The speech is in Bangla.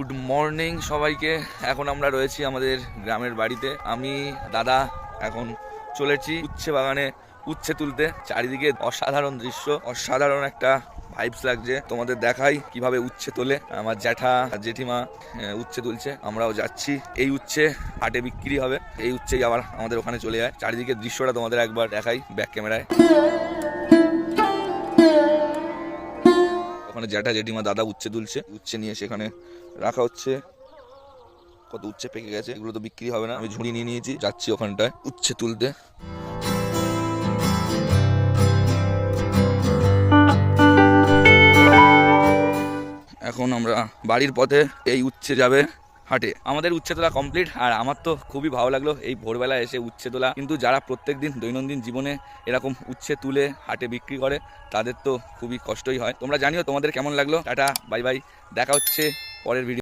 গুড মর্নিং সবাইকে। এখন আমরা রয়েছি আমাদের গ্রামের বাড়িতে। আমি দাদা এখন চলেছি উচ্ছে বাগানে উচ্ছে তুলতে। চারিদিকে অসাধারণ দৃশ্য, অসাধারণ একটা ভাইবস লাগছে। তোমাদের দেখাই কিভাবে উচ্ছে তোলে। আমার জ্যাঠা জেঠিমা উচ্ছে তুলছে, আমরাও যাচ্ছি। এই উচ্ছে হাটে বিক্রি হবে, এই উচ্ছেই আবার আমাদের ওখানে চলে যায়। চারিদিকে দৃশ্যটা তোমাদের একবার দেখাই ব্যাক ক্যামেরায়। ওখানে জ্যাঠা জেঠিমা দাদা উচ্ছে তুলছে, উচ্ছে নিয়ে সেখানে রাখা হচ্ছে। কত উচ্ছে পেকে গেছে, এগুলো তো বিক্রি হবে না। আমি ঝুড়ি নিয়ে নিয়েছি, যাচ্ছি ওখানটায় উচ্ছে তুলতে। এখন আমরা বাড়ির পথে, এই উচ্ছে যাবে হাটে। আমাদের উচ্ছে তোলা কমপ্লিট, আর আমার তো খুবই ভালো লাগলো এই ভোরবেলা এসে উচ্ছে তোলা। কিন্তু যারা প্রত্যেকদিন দৈনন্দিন জীবনে এরকম উচ্ছে তুলে হাটে বিক্রি করে, তাদের তো খুবই কষ্টই হয়। তোমরা জানিও তোমাদের কেমন লাগলো। টাটা, বাই বাই, দেখা হচ্ছে পরের ভিডিও।